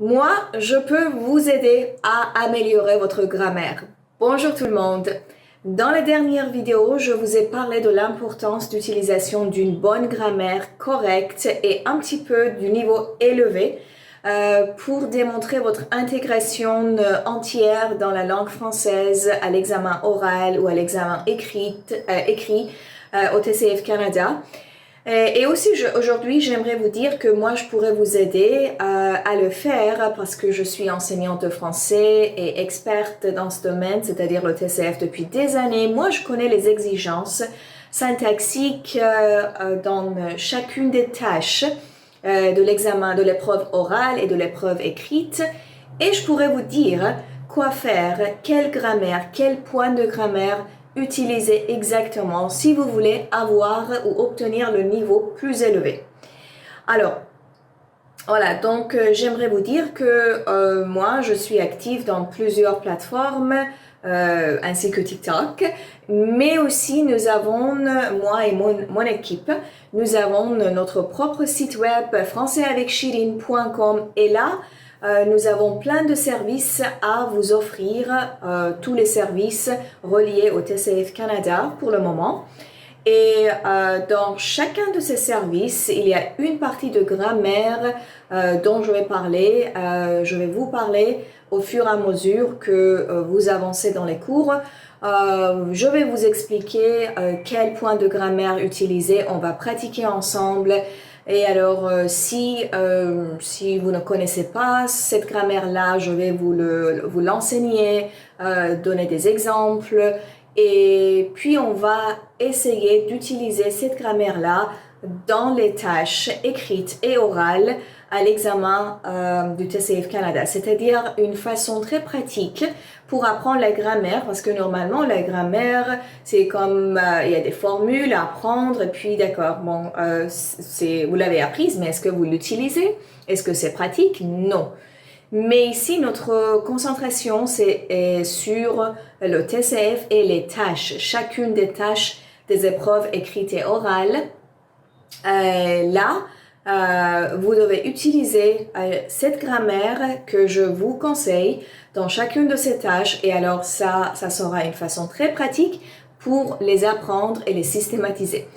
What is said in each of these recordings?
Moi, je peux vous aider à améliorer votre grammaire. Bonjour tout le monde. Dans la dernière vidéo, je vous ai parlé de l'importance d'utilisation d'une bonne grammaire correcte et un petit peu du niveau élevé pour démontrer votre intégration entière dans la langue française à l'examen oral ou à l'examen écrit au TCF Canada. Et aussi, aujourd'hui, j'aimerais vous dire que moi, je pourrais vous aider à le faire parce que je suis enseignante de français et experte dans ce domaine, c'est-à-dire le TCF depuis des années. Moi, je connais les exigences syntaxiques dans chacune des tâches de l'examen, de l'épreuve orale et de l'épreuve écrite. Et je pourrais vous dire quoi faire, quelle grammaire, quel point de grammaire utiliser exactement si vous voulez avoir ou obtenir le niveau plus élevé. Alors, voilà, donc j'aimerais vous dire que moi, je suis active dans plusieurs plateformes, ainsi que TikTok, mais aussi nous avons, moi et mon équipe, nous avons notre propre site web françaisavecchirine.com et là, nous avons plein de services à vous offrir, tous les services reliés au TCF Canada pour le moment. Et dans chacun de ces services, il y a une partie de grammaire dont je vais parler. Je vais vous parler au fur et à mesure que vous avancez dans les cours. Je vais vous expliquer quel point de grammaire utiliser. On va pratiquer ensemble. Et alors, si vous ne connaissez pas cette grammaire-là, je vais vous l'enseigner, donner des exemples. Et puis, on va essayer d'utiliser cette grammaire-là dans les tâches écrites et orales à l'examen du TCF Canada. C'est-à-dire une façon très pratique pour apprendre la grammaire, parce que normalement, la grammaire, c'est comme, il y a des formules à apprendre, et puis d'accord, bon, vous l'avez apprise, mais est-ce que vous l'utilisez? Est-ce que c'est pratique? Non. Mais ici, notre concentration, c'est sur le TCF et les tâches, chacune des tâches des épreuves écrites et orales. Vous devez utiliser cette grammaire que je vous conseille dans chacune de ces tâches et alors ça sera une façon très pratique pour les apprendre et les systématiser.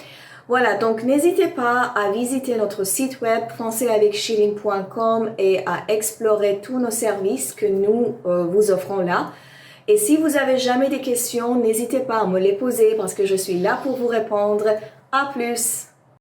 Voilà, donc n'hésitez pas à visiter notre site web françaisavecchirine.com et à explorer tous nos services que nous vous offrons là. Et si vous avez jamais des questions, n'hésitez pas à me les poser parce que je suis là pour vous répondre. À plus!